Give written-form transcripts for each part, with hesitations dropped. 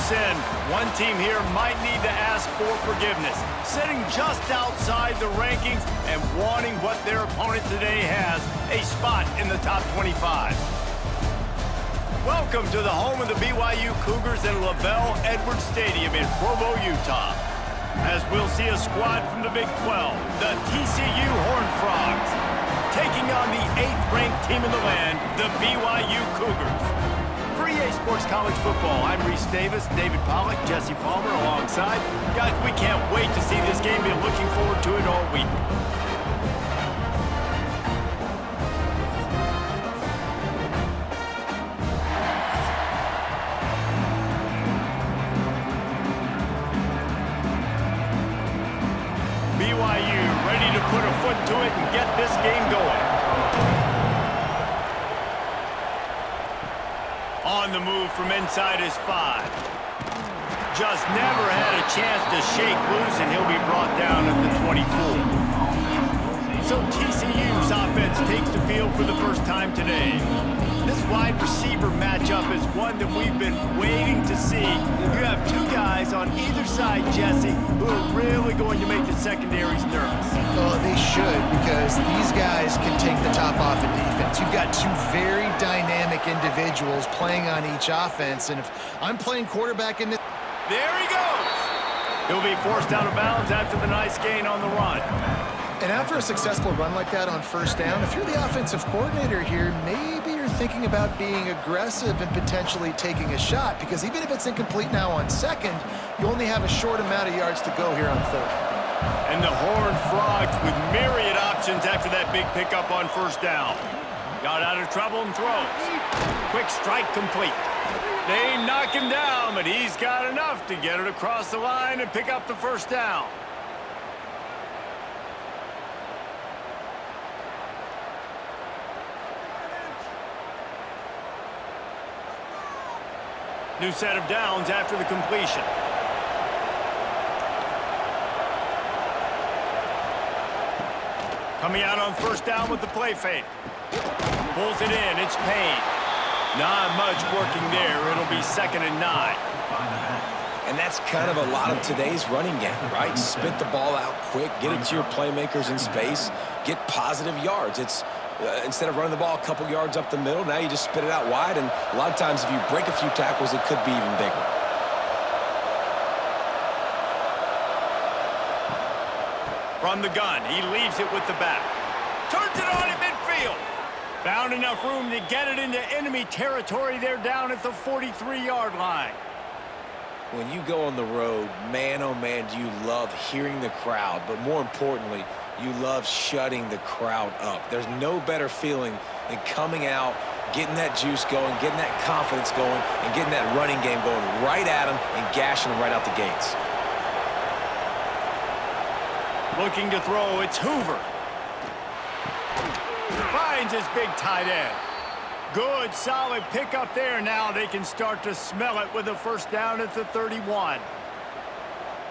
sin. One team here might need to ask for forgiveness, sitting just outside the rankings and wanting what their opponent today has, a spot in the top 25. Welcome to the home of the BYU Cougars in Lavelle Edwards Stadium in Provo, Utah. As we'll see a squad from the Big 12, the TCU Horned Frogs, taking on the 8th-ranked team in the land, the BYU Cougars. For EA Sports College Football, I'm Reese Davis, David Pollack, Jesse Palmer alongside. Guys, we can't wait to see this game. Been looking forward to it all week. BYU ready to put a foot to it and get this game going. On the move from inside his 5. Just never had a chance to shake loose, and he'll be brought down at the 24. So TCU's offense takes the field for the first time today. This wide receiver matchup is one that we've been waiting to see. You have two guys on either side, Jesse, who are really going to make the secondaries nervous. Well, they should, because these guys can take the top off in defense. You've got two very dynamic individuals playing on each offense, and if I'm playing quarterback in this... There he goes! He'll be forced out of bounds after the nice gain on the run. And after a successful run like that on first down, if you're the offensive coordinator here, maybe you're thinking about being aggressive and potentially taking a shot, because even if it's incomplete now on second, you only have a short amount of yards to go here on third. And the Horned Frogs with myriad options after that big pickup on first down. Got out of trouble and throws. Quick strike complete. They knock him down, but he's got enough to get it across the line and pick up the first down. New set of downs after the completion. Coming out on first down with the play fake. Pulls it in. It's Payne. Not much working there. It'll be 2nd and 9. And that's kind of a lot of today's running game, right? Spit the ball out quick, get it to your playmakers in space, get positive yards. It's instead of running the ball a couple yards up the middle, now you just spit it out wide, and a lot of times if you break a few tackles, it could be even bigger. From the gun, he leaves it with the back. Turns it on at midfield. Found enough room to get it into enemy territory. They're down at the 43-yard line. When you go on the road, man, oh man, do you love hearing the crowd, but more importantly, you love shutting the crowd up. There's no better feeling than coming out, getting that juice going, getting that confidence going, and getting that running game going right at them and gashing them right out the gates. Looking to throw, it's Hoover. Finds his big tight end. Good, solid pickup there. Now they can start to smell it with a first down at the 31.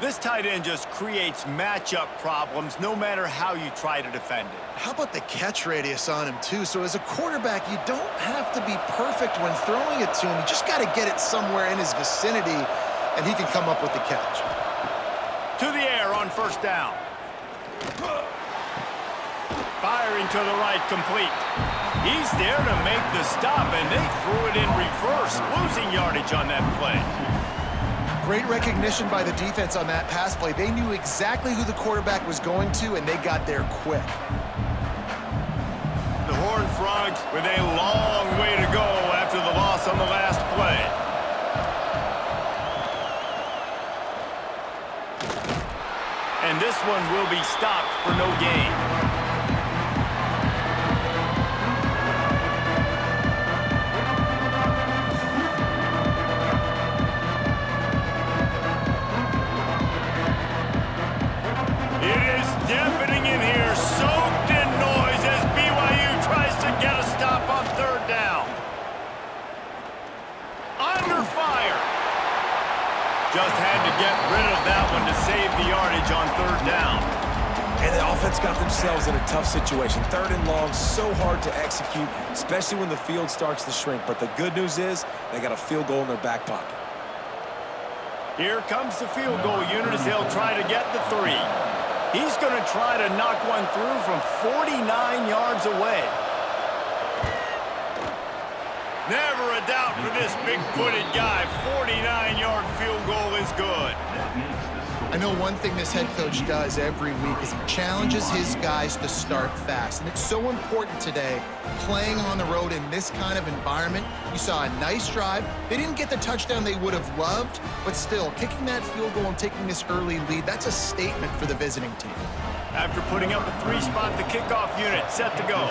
This tight end just creates matchup problems no matter how you try to defend it. How about the catch radius on him, too? So as a quarterback, you don't have to be perfect when throwing it to him. You just got to get it somewhere in his vicinity, and he can come up with the catch. To the air on first down. Firing to the right, complete. He's there to make the stop, and they threw it in reverse, losing yardage on that play. Great recognition by the defense on that pass play. They knew exactly who the quarterback was going to, and they got there quick. The Horned Frogs with a long way to go after the loss on the last play. And this one will be stopped for no gain. Deafening in here, soaked in noise as BYU tries to get a stop on third down. Under fire. Just had to get rid of that one to save the yardage on third down. And the offense got themselves in a tough situation. 3rd and long, so hard to execute, especially when the field starts to shrink. But the good news is they got a field goal in their back pocket. Here comes the field goal unit as they'll try to get the 3. He's going to try to knock one through from 49 yards away. Never a doubt for this big-footed guy. 49-yard field goal is good. I know one thing this head coach does every week is he challenges his guys to start fast. And it's so important today, playing on the road in this kind of environment. You saw a nice drive. They didn't get the touchdown they would have loved, but still, kicking that field goal and taking this early lead, that's a statement for the visiting team. After putting up a 3-spot, the kickoff unit set to go.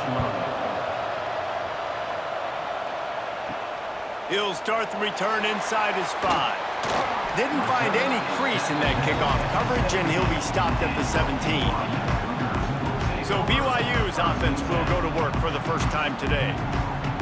He'll start the return inside his 5. Didn't find any crease in that kickoff coverage, and he'll be stopped at the 17. So BYU's offense will go to work for the first time today.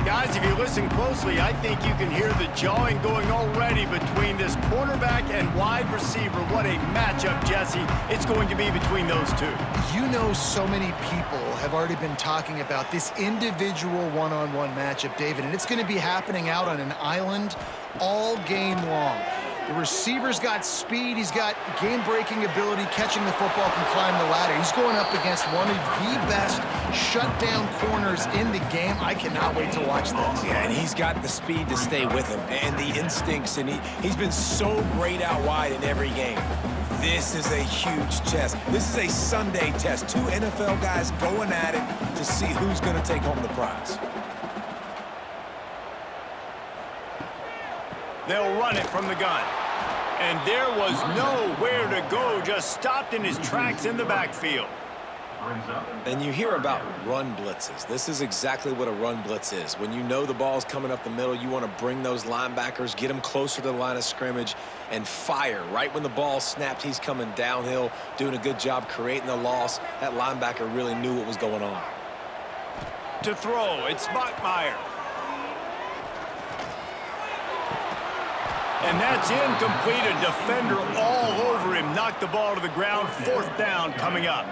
Guys, if you listen closely, I think you can hear the jawing going already between this quarterback and wide receiver. What a matchup, Jesse, it's going to be between those two. You know, so many people have already been talking about this individual one-on-one matchup, David, and it's going to be happening out on an island all game long. The receiver's got speed. He's got game-breaking ability, catching the football, can climb the ladder. He's going up against one of the best shutdown corners in the game. I cannot wait to watch this. Yeah, and he's got the speed to stay with him and the instincts, and he's been so great out wide in every game. This is a huge test. This is a Sunday test. 2 NFL guys going at it to see who's going to take home the prize. They'll run it from the gun. And there was nowhere to go, just stopped in his tracks in the backfield. And you hear about run blitzes. This is exactly what a run blitz is. When you know the ball's coming up the middle, you want to bring those linebackers, get them closer to the line of scrimmage, and fire. Right when the ball snapped, he's coming downhill, doing a good job creating the loss. That linebacker really knew what was going on. To throw, it's Bachmeier. And that's incomplete. A defender all over him. Knocked the ball to the ground. 4th down coming up.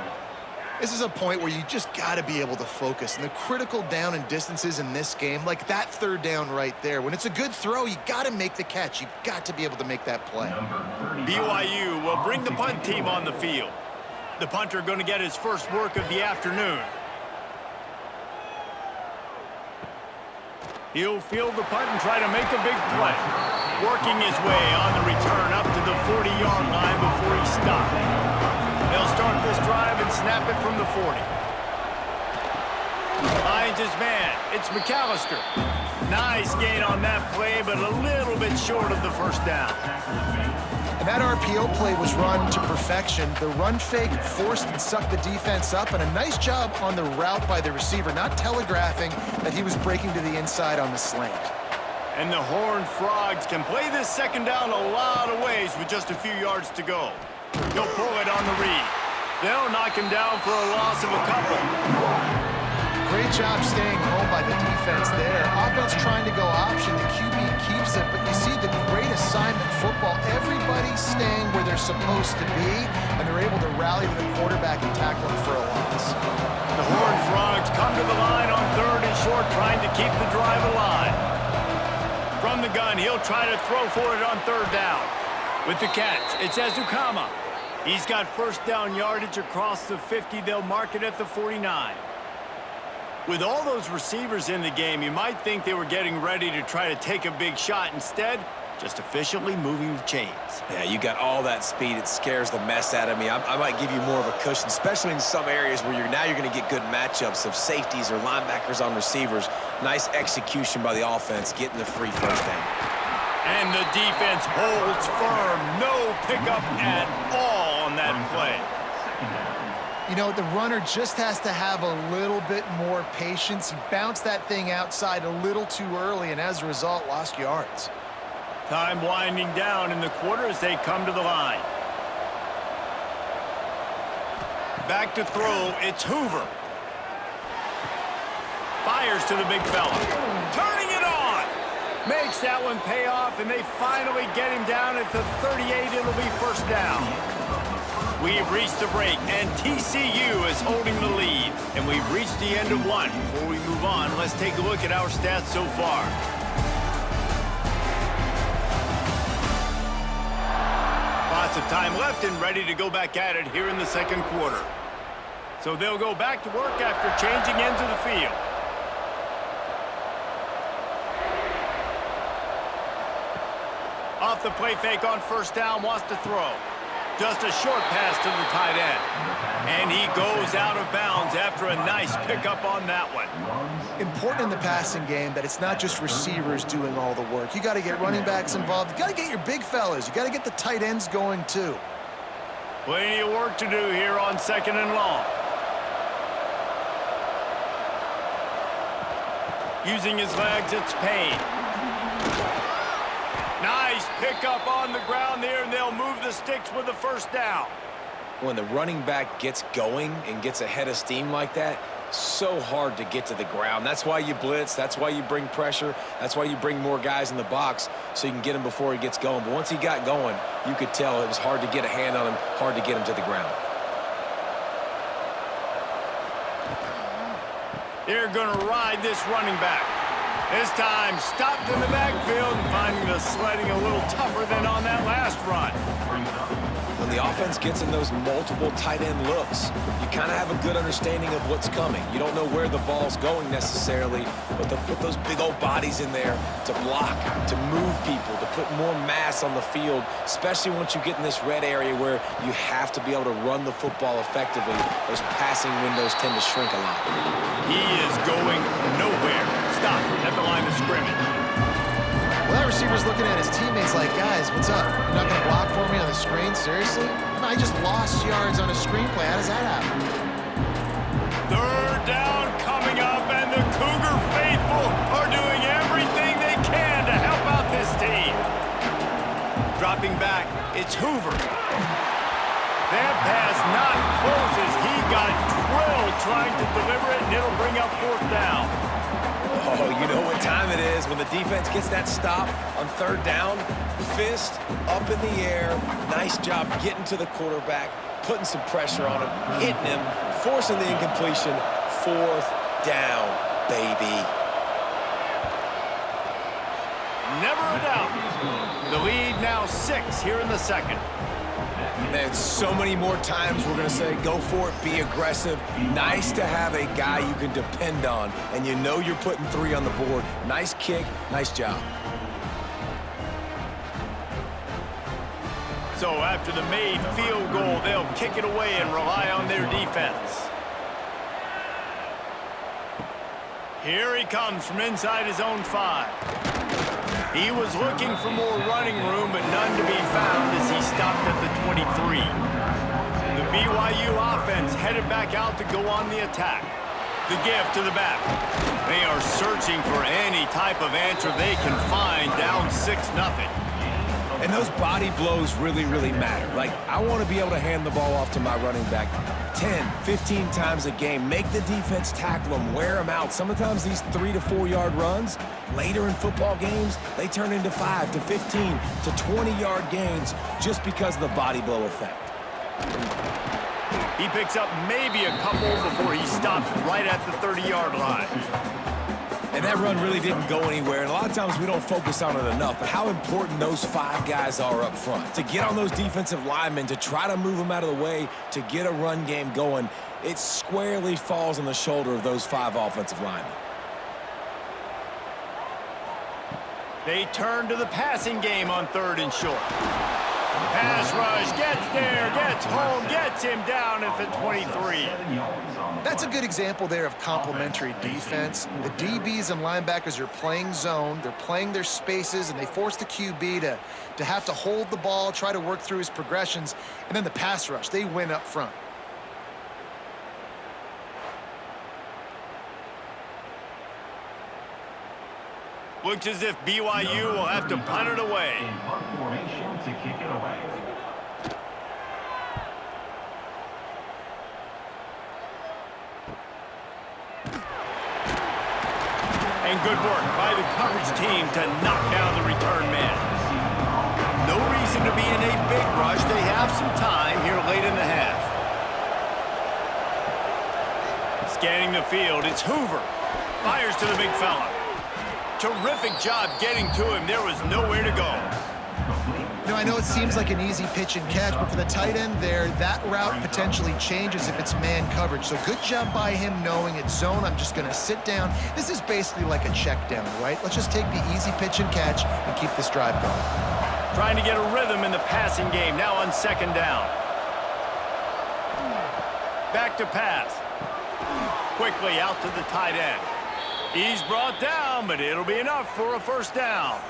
This is a point where you just got to be able to focus. And the critical down and distances in this game, like that 3rd down right there, when it's a good throw, you got to make the catch. You've got to be able to make that play. BYU will bring the punt team on the field. The punter going to get his first work of the afternoon. He'll field the punt and try to make a big play. Working his way on the return up to the 40-yard line before he stopped. They'll start this drive and snap it from the 40. Finds his man. It's McAllister. Nice gain on that play, but a little bit short of the first down. And that RPO play was run to perfection. The run fake forced and sucked the defense up, and a nice job on the route by the receiver, not telegraphing that he was breaking to the inside on the slant. And the Horned Frogs can play this 2nd down a lot of ways with just a few yards to go. He'll pull it on the read. They'll knock him down for a loss of a couple. Great job staying home by the defense there. Offense trying to go option. The QB keeps it, but you see the great assignment football. Everybody's staying where they're supposed to be, and they're able to rally to the quarterback and tackle him for a loss. The Horned Frogs come to the line on 3rd and short, trying to keep the drive alive. From the gun, he'll try to throw for it on 3rd down. With the catch, it's Ezukama. He's got 1st down yardage across the 50. They'll mark it at the 49. With all those receivers in the game, you might think they were getting ready to try to take a big shot. Instead, just efficiently moving the chains. Yeah, you got all that speed. It scares the mess out of me. I might give you more of a cushion, especially in some areas where you're going to get good matchups of safeties or linebackers on receivers. Nice execution by the offense, getting the free 1st down. And the defense holds firm. No pickup at all on that play. You know, the runner just has to have a little bit more patience. He bounced that thing outside a little too early, and as a result, lost yards. Time winding down in the quarter as they come to the line. Back to throw, it's Hoover. Fires to the big fella. Turning it on! Makes that one pay off, and they finally get him down at the 38. It'll be 1st down. We've reached the break, and TCU is holding the lead. And we've reached the end of one. Before we move on, let's take a look at our stats so far. Lots of time left and ready to go back at it here in the second quarter. So they'll go back to work after changing into the field. Off the play fake on first down, wants to throw. Just a short pass to the tight end. And he goes out of bounds after a nice pickup on that one. Important in the passing game that it's not just receivers doing all the work. You got to get running backs involved. You got to get your big fellas. You got to get the tight ends going too. Plenty of work to do here on second and long. Using his legs, it's Payne. Nice pickup on the ground there, and they'll move the sticks with the first down. When the running back gets going and gets ahead of steam like that, so hard to get to the ground. That's why you blitz. That's why you bring pressure. That's why you bring more guys in the box so you can get him before he gets going. But once he got going, you could tell it was hard to get a hand on him, hard to get him to the ground. They're going to ride this running back. This time, stopped in the backfield and finding the sledding a little tougher than on that last run. When the offense gets in those multiple tight end looks, you kind of have a good understanding of what's coming. You don't know where the ball's going necessarily, but to put those big old bodies in there to block, to move people, to put more mass on the field, especially once you get in this red area where you have to be able to run the football effectively. Those passing windows tend to shrink a lot. He is going nowhere. Stop at the line of scrimmage. Well, that receiver's looking at his teammates like, guys, what's up? You're not going to block for me on the screen? Seriously? I just lost yards on a screenplay. How does that happen? Third down coming up, and the Cougar faithful are doing everything they can to help out this team. Dropping back, it's Hoover. That pass not close as he got drilled trying to deliver it, and it'll bring up fourth down. Oh, you know what time it is when the defense gets that stop on third down. Fist up in the air. Nice job getting to the quarterback, putting some pressure on him, hitting him, forcing the incompletion. Fourth down, baby. Never a doubt. The lead now 6 here in the second. Man, so many more times we're going to say, go for it, be aggressive. Nice to have a guy you can depend on, and you know you're putting 3 on the board. Nice kick, nice job. So after the made field goal, they'll kick it away and rely on their defense. Here he comes from inside his own 5. He was looking for more running room, but none to be found as he stopped at the 23. The BYU offense headed back out to go on the attack. The give to the back. They are searching for any type of answer they can find, down 6-0. And those body blows really, really matter. Like, I want to be able to hand the ball off to my running back 10, 15 times a game. Make the defense tackle them, wear them out. Sometimes these 3 to 4 yard runs, later in football games, they turn into 5 to 15 to 20-yard gains just because of the body blow effect. He picks up maybe a couple before he stops right at the 30-yard line. And that run really didn't go anywhere, and a lot of times we don't focus on it enough, but how important those 5 guys are up front. To get on those defensive linemen, to try to move them out of the way, to get a run game going, it squarely falls on the shoulder of those 5 offensive linemen. They turn to the passing game on 3rd and short. Pass rush, gets there, gets home, gets him down at the 23. That's a good example there of complementary defense. The DBs and linebackers are playing zone, they're playing their spaces, and they force the QB to have to hold the ball, try to work through his progressions, and then the pass rush, they win up front. Looks as if BYU will have to punt it away. In punt formation to kick it away. And good work by the coverage team to knock down the return man. No reason to be in a big rush. They have some time here late in the half. Scanning the field, it's Hoover. Fires to the big fella. Terrific job getting to him. There was nowhere to go. Now, I know it seems like an easy pitch and catch, but for the tight end there, that route potentially changes if it's man coverage. So good job by him knowing it's zone. I'm just going to sit down. This is basically like a check down, right? Let's just take the easy pitch and catch and keep this drive going. Trying to get a rhythm in the passing game, now on second down. Back to pass. Quickly out to the tight end. He's brought down, but it'll be enough for a first down.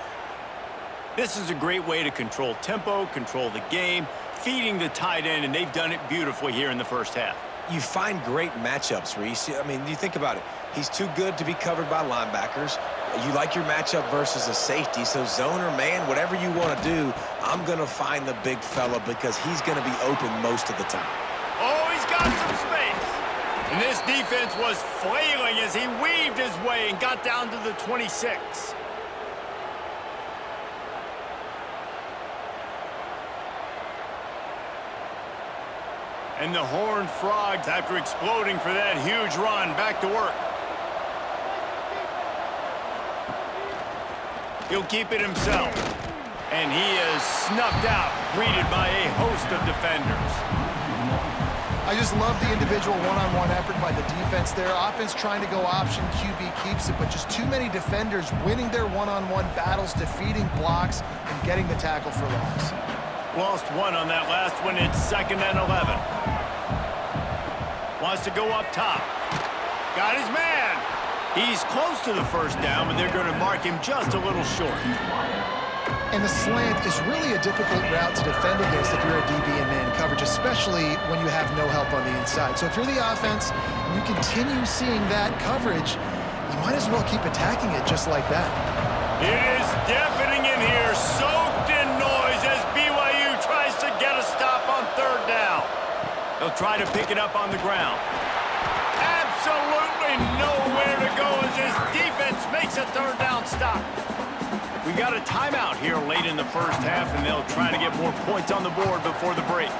This is a great way to control tempo, control the game, feeding the tight end, and they've done it beautifully here in the first half. You find great matchups, Reese. I mean, you think about it. He's too good to be covered by linebackers. You like your matchup versus a safety, so zone or man, whatever you want to do, I'm going to find the big fella because he's going to be open most of the time. Oh, he's got some space. And this defense was flailing as he weaved his way and got down to the 26. And the Horned Frogs, after exploding for that huge run, back to work. He'll keep it himself. And he is snuffed out, greeted by a host of defenders. I just love the individual one-on-one effort by the defense there. Offense trying to go option, QB keeps it, but just too many defenders winning their one-on-one battles, defeating blocks, and getting the tackle for loss. Lost one on that last one. It's 2nd and 11. Wants to go up top. Got his man. He's close to the first down, but they're going to mark him just a little short. And the slant is really a difficult route to defend against if you're a DB in man coverage, especially when you have no help on the inside. So if you're the offense and you continue seeing that coverage, you might as well keep attacking it just like that. It is deafening in here, soaked in noise as BYU tries to get a stop on 3rd down. They'll try to pick it up on the ground. Absolutely nowhere to go as his defense makes a 3rd down stop. We got a timeout here late in the first half, and they'll try to get more points on the board before the break.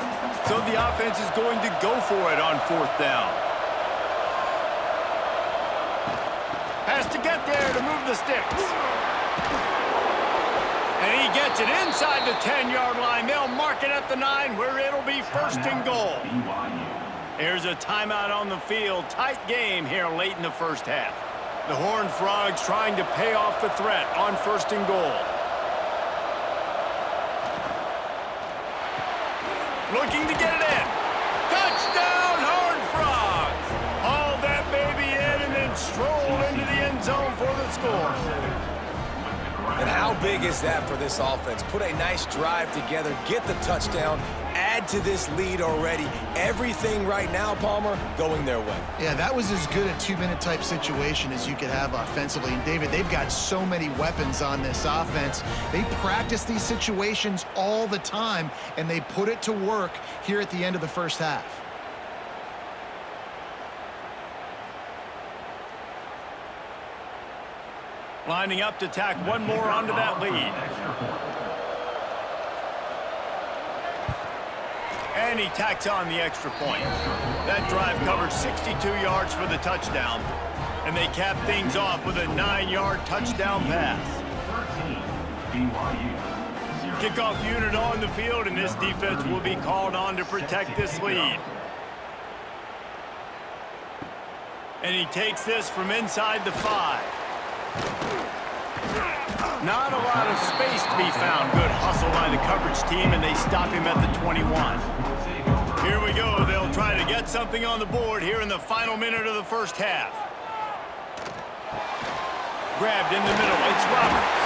So the offense is going to go for it on 4th down. Has to get there to move the sticks. And he gets it inside the 10-yard line. They'll mark it at the 9, where it'll be 1st and goal. There's a timeout on the field. Tight game here late in the first half. The Horned Frogs trying to pay off the threat on 1st and goal. Looking to get it in. Touchdown, Horned Frogs! Haul that baby in and then stroll into the end zone for the score. And how big is that for this offense? Put a nice drive together, get the touchdown, add to this lead already. Everything right now, Palmer, going their way. Yeah, that was as good a 2-minute type situation as you could have offensively. And David, they've got so many weapons on this offense. They practice these situations all the time, and they put it to work here at the end of the first half. Lining up to tack one more onto that lead. And he tacks on the extra point. That drive covered 62 yards for the touchdown. And they cap things off with a 9-yard touchdown pass. Kickoff unit on the field, and this defense will be called on to protect this lead. And he takes this from inside the 5. Not a lot of space to be found. Good hustle by the coverage team, and they stop him at the 21. Here we go. They'll try to get something on the board here in the final minute of the first half. Grabbed in the middle. It's Roberts.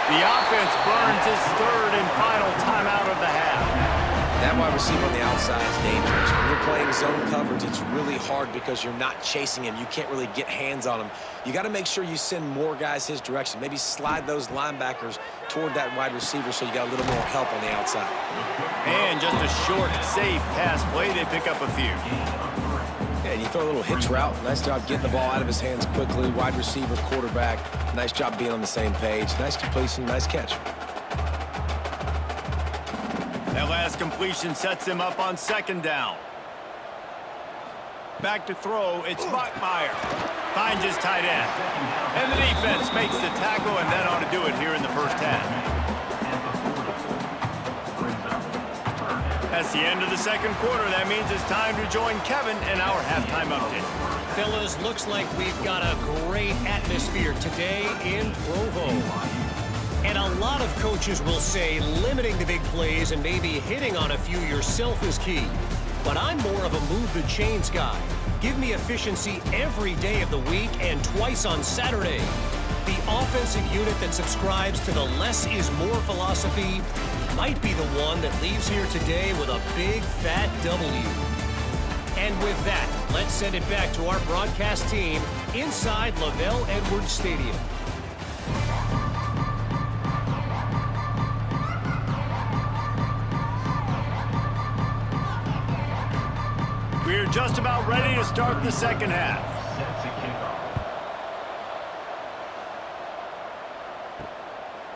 The offense burns its 3rd and final timeout of the half. That wide receiver on the outside is dangerous. When you're playing zone coverage, it's really hard because you're not chasing him. You can't really get hands on him. You got to make sure you send more guys his direction. Maybe slide those linebackers toward that wide receiver so you got a little more help on the outside. And just a short, safe pass play. They pick up a few. Yeah, you throw a little hitch route. Nice job getting the ball out of his hands quickly. Wide receiver, quarterback. Nice job being on the same page. Nice completion, nice catch. That last completion sets him up on 2nd down. Back to throw, it's Bachmeier. Finds his tight end. And the defense makes the tackle, and that ought to do it here in the first half. That's the end of the second quarter. That means it's time to join Kevin in our halftime update. Fellas, looks like we've got a great atmosphere today in Provo. And a lot of coaches will say limiting the big plays and maybe hitting on a few yourself is key. But I'm more of a move the chains guy. Give me efficiency every day of the week and twice on Saturday. The offensive unit that subscribes to the less is more philosophy might be the one that leaves here today with a big fat W. And with that, let's send it back to our broadcast team inside Lavelle Edwards Stadium. We're just about ready to start the second half. Set to kick off.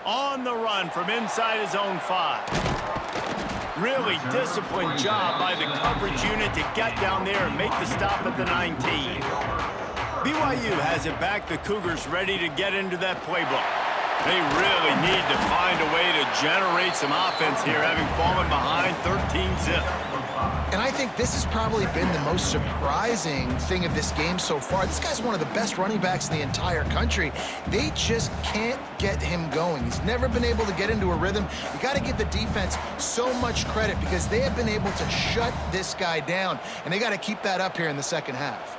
On the run from inside his own 5. Really disciplined job by the coverage unit to get down there and make the stop at the 19. BYU has it back. The Cougars ready to get into that playbook. They really need to find a way to generate some offense here, having fallen behind 13-zip. And I think this has probably been the most surprising thing of this game so far. This guy's one of the best running backs in the entire country. They just can't get him going. He's never been able to get into a rhythm. You got to give the defense so much credit because they have been able to shut this guy down, and they got to keep that up here in the second half.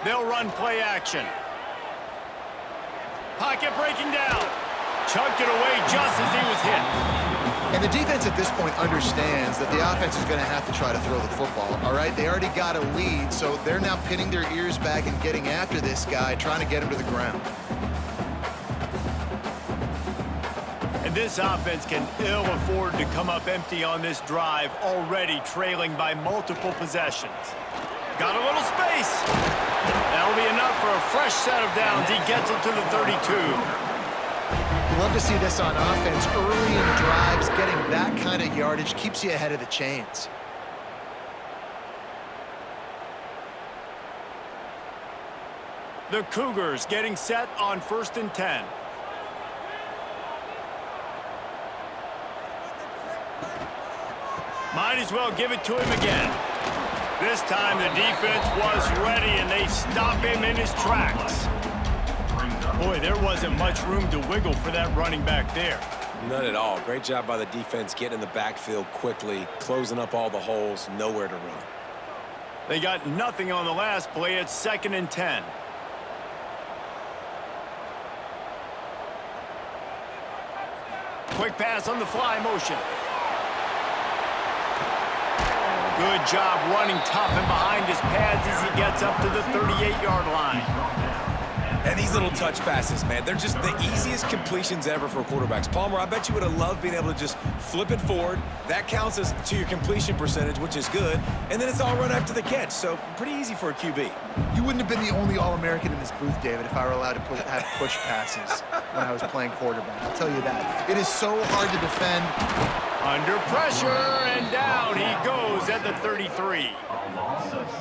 They'll run play action. Pocket breaking down. Chucked it away just as he was hit. And the defense at this point understands that the offense is going to have to try to throw the football, all right? They already got a lead, so they're now pinning their ears back and getting after this guy, trying to get him to the ground. And this offense can ill afford to come up empty on this drive, already trailing by multiple possessions. Got a little space. That'll be enough for a fresh set of downs. He gets it to the 32. Love to see this on offense. Early in drives, getting that kind of yardage keeps you ahead of the chains. The Cougars getting set on 1st and 10. Might as well give it to him again. This time the defense was ready and they stop him in his tracks. Boy, there wasn't much room to wiggle for that running back there. None at all. Great job by the defense getting in the backfield quickly, closing up all the holes, nowhere to run. They got nothing on the last play. It's 2nd and 10. Quick pass on the fly motion. Good job running tough and behind his pads as he gets up to the 38-yard line. And these little touch passes, man, they're just the easiest completions ever for quarterbacks. Palmer, I bet you would have loved being able to just flip it forward. That counts as to your completion percentage, which is good. And then it's all run after the catch, so pretty easy for a QB. You wouldn't have been the only All-American in this booth, David, if I were allowed to have push passes when I was playing quarterback. I'll tell you that. It is so hard to defend. Under pressure, and down he goes at the 33.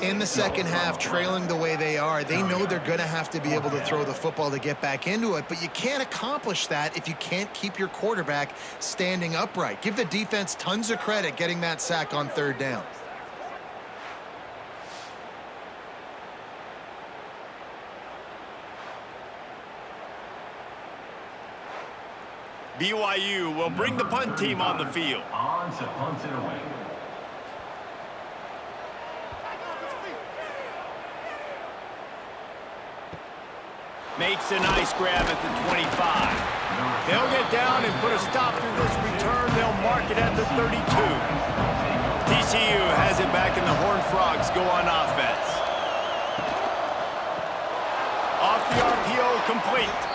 In the second half, trailing the way they are, they know they're going to have to be able to throw the football to get back into it, but you can't accomplish that if you can't keep your quarterback standing upright. Give the defense tons of credit getting that sack on 3rd down. BYU will bring the punt team on the field. On to punt it away. Makes a nice grab at the 25. They'll get down and put a stop to this return. They'll mark it at the 32. TCU has it back and the Horned Frogs go on offense. Off the RPO, complete.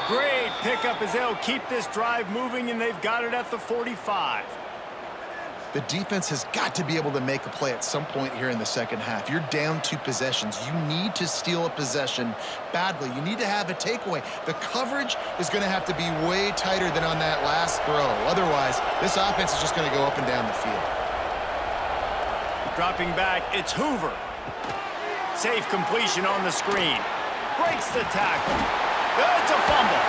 Great pickup as they'll keep this drive moving, and they've got it at the 45. The defense has got to be able to make a play at some point here in the second half. You're down 2 possessions. You need to steal a possession badly. You need to have a takeaway. The coverage is going to have to be way tighter than on that last throw. Otherwise, this offense is just going to go up and down the field. Dropping back, it's Hoover. Safe completion on the screen. Breaks the tackle. It's a fumble.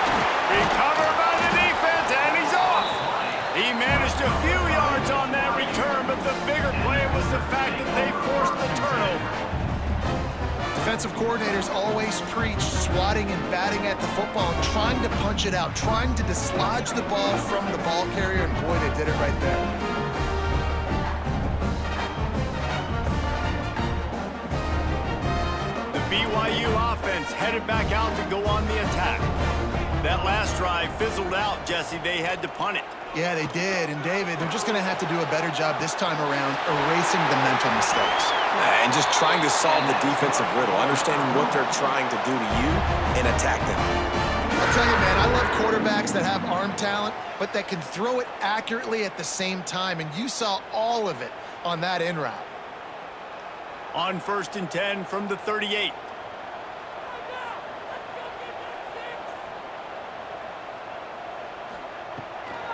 Recovered by the defense, and he's off. He managed The bigger play was the fact that they forced the turnover. Defensive coordinators always preach swatting and batting at the football and trying to punch it out, trying to dislodge the ball from the ball carrier, and boy, they did it right there. The BYU offense headed back out to go on the attack. That last drive fizzled out, Jesse. They had to punt it. Yeah, they did. And, David, they're just going to have to do a better job this time around erasing the mental mistakes. And just trying to solve the defensive riddle, understanding what they're trying to do to you and attack them. I'll tell you, man, I love quarterbacks that have arm talent, but that can throw it accurately at the same time. And you saw all of it on that in route. On 1st and 10 from the 38.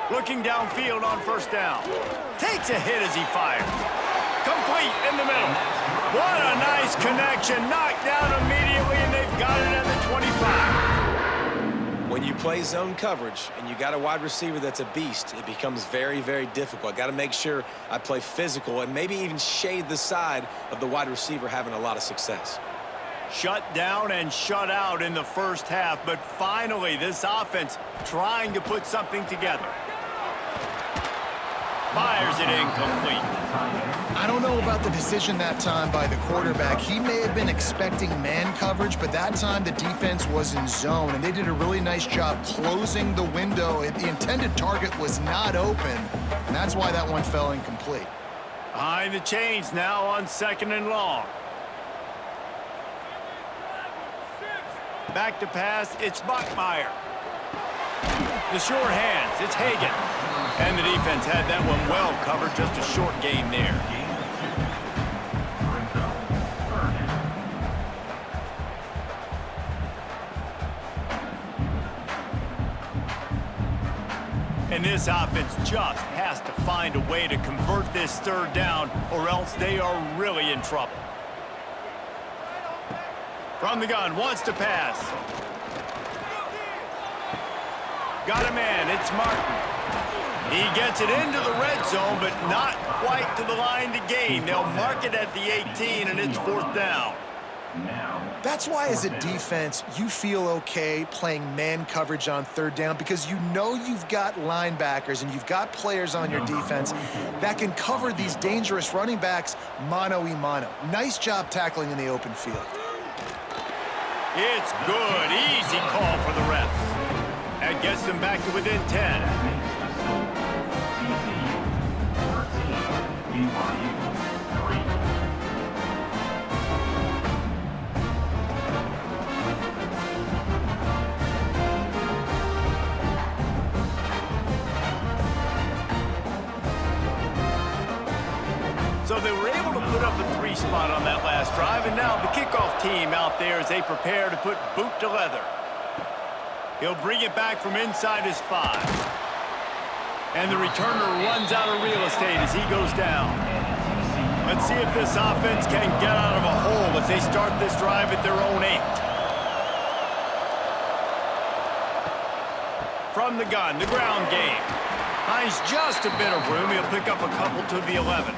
Looking downfield on 1st down. Takes a hit as he fires. Complete in the middle. What a nice connection. Knocked down immediately, and they've got it at the 25. When you play zone coverage and you got a wide receiver that's a beast, it becomes very, very difficult. Got to make sure I play physical and maybe even shade the side of the wide receiver having a lot of success. Shut down and shut out in the first half, but finally this offense trying to put something together. Fires it incomplete. I don't know about the decision that time by the quarterback. He may have been expecting man coverage, but that time the defense was in zone, and they did a really nice job closing the window. The intended target was not open, and that's why that one fell incomplete. Behind the chains now on 2nd and long. Back to pass, it's Bachmeier. The short hands, it's Hagan. And the defense had that one well covered, just a short gain there. And this offense just has to find a way to convert this 3rd down, or else they are really in trouble. From the gun, wants to pass. Got a man, it's Martin. He gets it into the red zone, but not quite to the line to gain. They'll mark it at the 18, and it's 4th down. That's why, as a defense, you feel okay playing man coverage on 3rd down, because you know you've got linebackers and you've got players on your defense that can cover these dangerous running backs mano-a-mano. Nice job tackling in the open field. It's good. Easy call for the refs. That gets them back to within 10. TCU 13, BYU 3. So they were able to put up a 3 spot on that last drive, and now the kickoff team out there as they prepare to put boot to leather. He'll bring it back from inside his 5. And the returner runs out of real estate as he goes down. Let's see if this offense can get out of a hole as they start this drive at their own 8. From the gun, the ground game. Finds just a bit of room. He'll pick up a couple to the 11.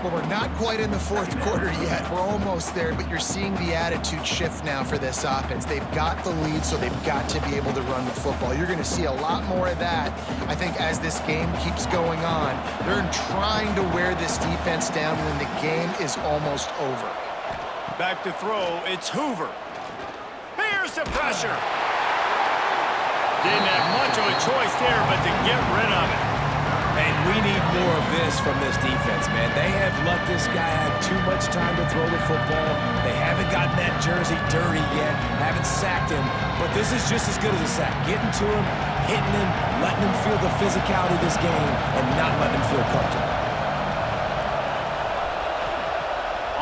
Well, we're not quite in the 4th quarter yet. We're almost there, but you're seeing the attitude shift now for this offense. They've got the lead, so they've got to be able to run the football. You're going to see a lot more of that, I think, as this game keeps going on. They're trying to wear this defense down when the game is almost over. Back to throw, it's Hoover. Here's the pressure. Didn't have much of a choice there, but to get rid of it. And we need more of this from this defense, man. They have let this guy have too much time to throw the football. They haven't gotten that jersey dirty yet, haven't sacked him. But this is just as good as a sack. Getting to him, hitting him, letting him feel the physicality of this game, and not letting him feel comfortable.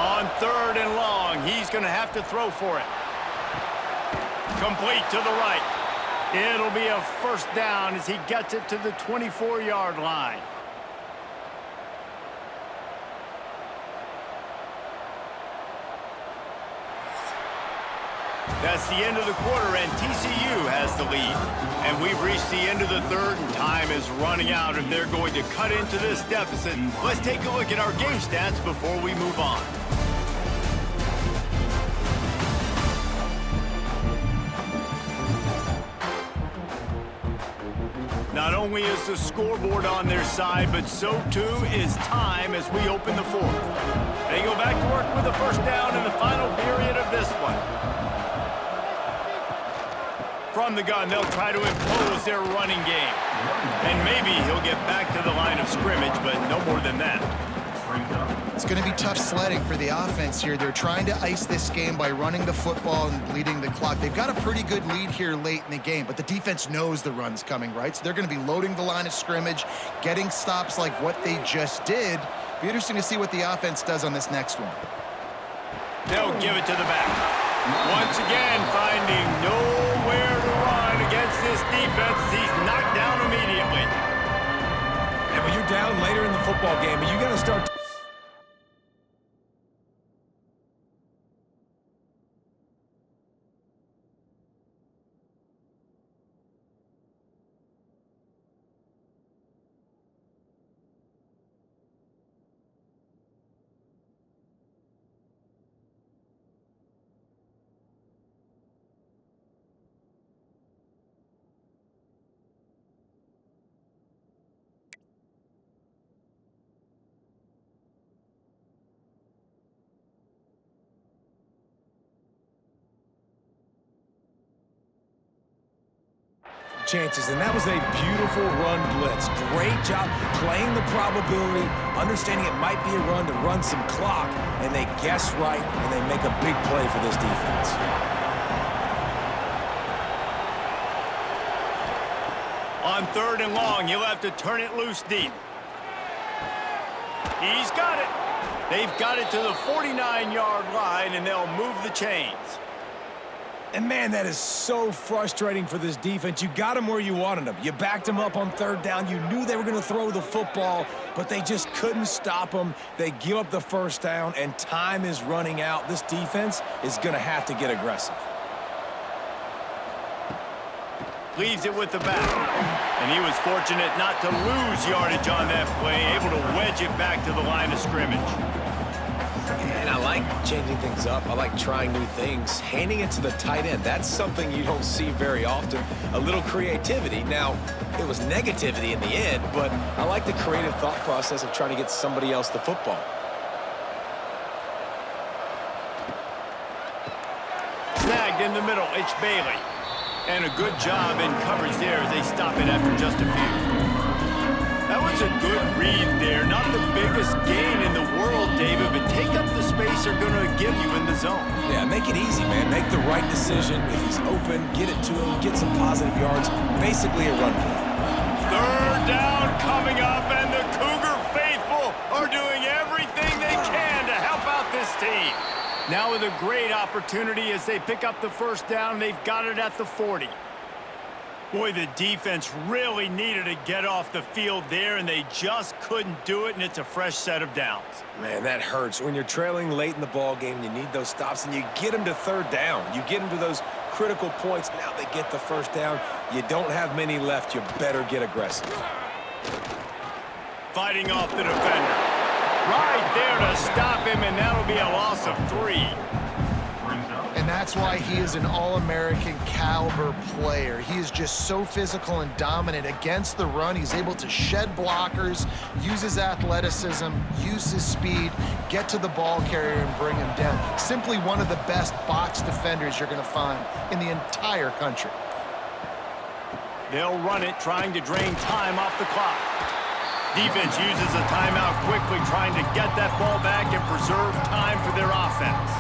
On 3rd and long, he's going to have to throw for it. Complete to the right. It'll be a 1st down as he gets it to the 24-yard line. That's the end of the quarter, and TCU has the lead. And we've reached the end of the third, and time is running out if they're going to cut into this deficit. Let's take a look at our game stats before we move on. Not only is the scoreboard on their side, but so too is time as we open the fourth. They go back to work with the first down in the final period of this one. From the gun, they'll try to impose their running game. And maybe he'll get back to the line of scrimmage, but no more than that. It's going to be tough sledding for the offense here. They're trying to ice this game by running the football and bleeding the clock. They've got a pretty good lead here late in the game, but the defense knows the run's coming, right? So they're going to be loading the line of scrimmage, getting stops like what they just did. Be interesting to see what the offense does on this next one. They'll give it to the back. Once again, finding nowhere to run against this defense. He's knocked down immediately. And when you're down later in the football game, you got to start... chances, and that was a beautiful run blitz. Great job playing the probability, understanding it might be a run to run some clock, and they guess right, and they make a big play for this defense. On third and long, he'll have to turn it loose deep. He's got it. They've got it to the 49-yard line, and they'll move the chains. And, man, that is so frustrating for this defense. You got them where you wanted them. You backed them up on third down. You knew they were going to throw the football, but they just couldn't stop them. They give up the first down, and time is running out. This defense is going to have to get aggressive. Leaves it with the back. And he was fortunate not to lose yardage on that play, able to wedge it back to the line of scrimmage. And I like changing things up. I like trying new things. Handing it to the tight end, that's something you don't see very often. A little creativity. Now, it was negativity in the end, but I like the creative thought process of trying to get somebody else the football. Snagged in the middle, it's Bailey. And a good job in coverage there as they stop it after just a few. That was a good read there. Not the biggest gain in the world, David, but take up the space they're going to give you in the zone. Yeah, make it easy, man. Make the right decision. If he's open, get it to him, get some positive yards. Basically a run play. Third down coming up, and the Cougar faithful are doing everything they can to help out this team. Now with a great opportunity as they pick up the first down, they've got it at the 40. Boy, the defense really needed to get off the field there, and they just couldn't do it, and it's a fresh set of downs. Man, that hurts. When you're trailing late in the ball game, you need those stops, and you get them to third down. You get them to those critical points. Now they get the first down. You don't have many left. You better get aggressive. Fighting off the defender. Right there to stop him, and that'll be a loss of 3. And that's why he is an All-American caliber player. He is just so physical and dominant against the run. He's able to shed blockers, use his athleticism, use his speed, get to the ball carrier and bring him down. Simply one of the best box defenders you're going to find in the entire country. They'll run it, trying to drain time off the clock. Defense uses a timeout quickly, trying to get that ball back and preserve time for their offense.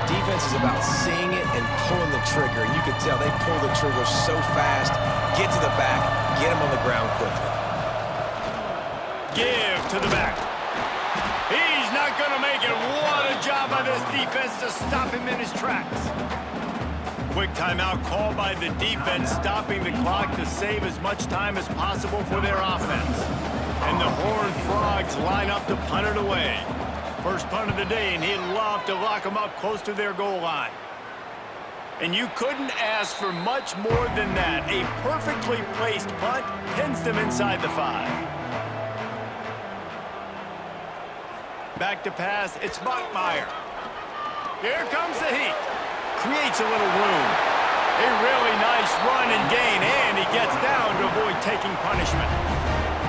Defense is about seeing it and pulling the trigger. And you can tell they pull the trigger so fast, get to the back, get him on the ground quickly. Give to the back. He's not going to make it. What a job by this defense to stop him in his tracks. Quick timeout called by the defense, stopping the clock to save as much time as possible for their offense. And the Horned Frogs line up to punt it away. First punt of the day, and he'd love to lock them up close to their goal line. And you couldn't ask for much more than that. A perfectly placed punt pins them inside the 5. Back to pass, it's Bachmeier. Here comes the heat. Creates a little room. A really nice run and gain, and he gets down to avoid taking punishment.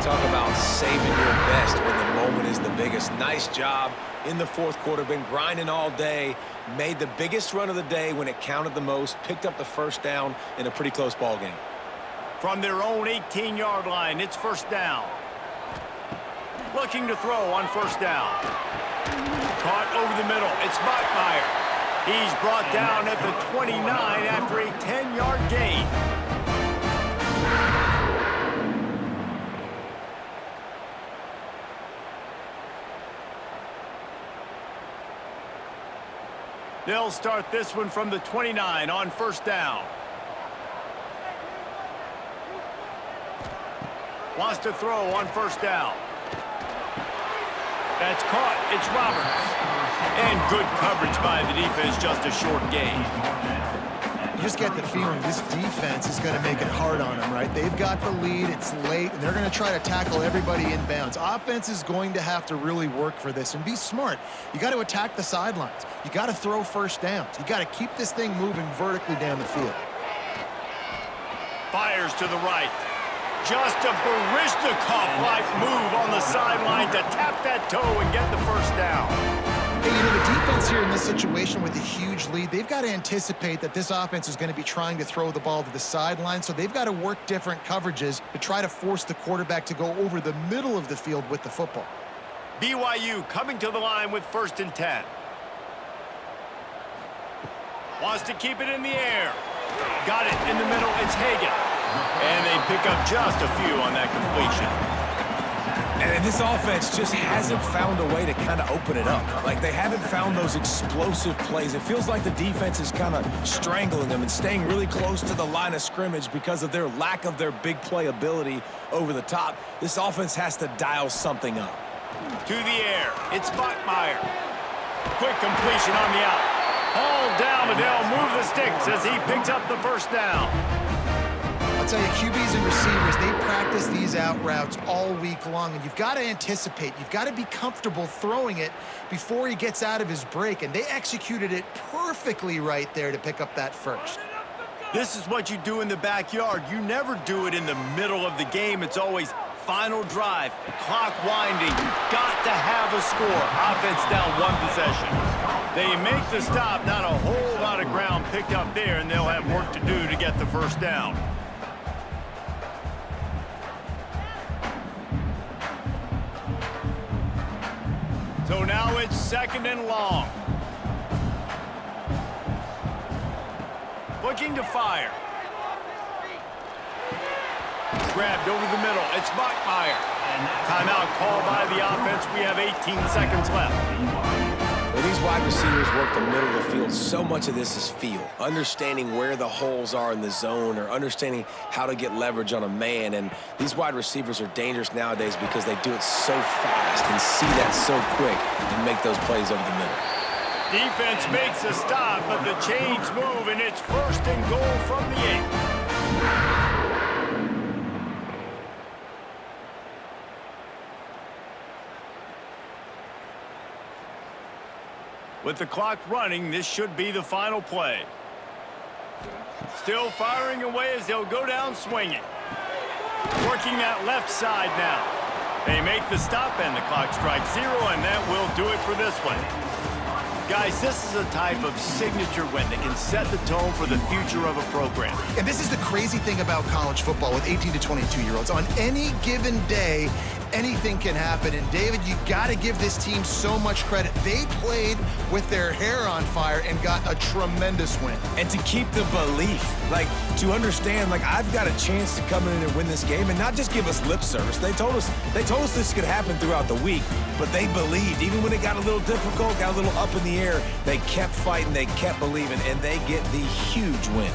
Talk about saving your best when the moment is the biggest. Nice job in the fourth quarter. Been grinding all day. Made the biggest run of the day when it counted the most. Picked up the first down in a pretty close ball game. From their own 18-yard line, it's first down. Looking to throw on first down. Caught over the middle. It's Bachmeier. He's brought down at the 29 after a 10-yard gain. They'll start this one from the 29 on first down. Wants to throw on first down. That's caught. It's Roberts. And good coverage by the defense, just a short gain. You just get the feeling this defense is going to make it hard on them, right? They've got the lead, it's late, and they're going to try to tackle everybody inbounds. Offense is going to have to really work for this and be smart. You got to attack the sidelines. You got to throw first downs. You got to keep this thing moving vertically down the field. Fires to the right. Just a Baryshnikov-like move on the sideline to tap that toe and get the first down. Hey, you know, the defense here in this situation with a huge lead, they've got to anticipate that this offense is going to be trying to throw the ball to the sideline, so they've got to work different coverages to try to force the quarterback to go over the middle of the field with the football. BYU coming to the line with 1st and 10. Wants to keep it in the air. Got it in the middle. It's Hagan. And they pick up just a few on that completion. And this offense just hasn't found a way to kind of open it up. Like, they haven't found those explosive plays. It feels like the defense is kind of strangling them and staying really close to the line of scrimmage because of their lack of their big play ability over the top. This offense has to dial something up. To the air. It's Bachmeier. Quick completion on the out. Hauled down, but they'll move the sticks as he picks up the first down. I'll tell you, QBs and receivers, they practice these out routes all week long, and you've got to anticipate. You've got to be comfortable throwing it before he gets out of his break, and they executed it perfectly right there to pick up that first. This is what you do in the backyard. You never do it in the middle of the game. It's always final drive, clock winding. Got to have a score. Offense down 1 possession. They make the stop. Not a whole lot of ground picked up there, and they'll have work to do to get the first down. So now it's 2nd and long. Looking to fire. Grabbed over the middle. It's Bachmeier. Timeout called by the offense. We have 18 seconds left. Well, these wide receivers work the middle of the field. So much of this is feel. Understanding where the holes are in the zone or understanding how to get leverage on a man. And these wide receivers are dangerous nowadays because they do it so fast and see that so quick and make those plays over the middle. Defense makes a stop, but the chains move, and it's 1st and goal from the 8. With the clock running, this should be the final play. Still firing away as they'll go down swinging. Working that left side now. They make the stop and the clock strikes 0, and that will do it for this one. Guys, this is a type of signature win that can set the tone for the future of a program. And this is the crazy thing about college football with 18 to 22-year-olds. On any given day, anything can happen. And, David, you got to give this team so much credit. They played with their hair on fire and got a tremendous win. And to keep the belief, like, to understand, like, I've got a chance to come in and win this game and not just give us lip service. They told us this could happen throughout the week, but they believed. Even when it got a little difficult, got a little up in the air, they kept fighting, they kept believing, and they get the huge win.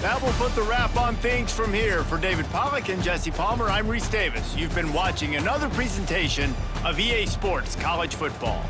That will put the wrap on things from here. For David Pollack and Jesse Palmer, I'm Reese Davis. You've been watching another presentation of EA Sports College Football.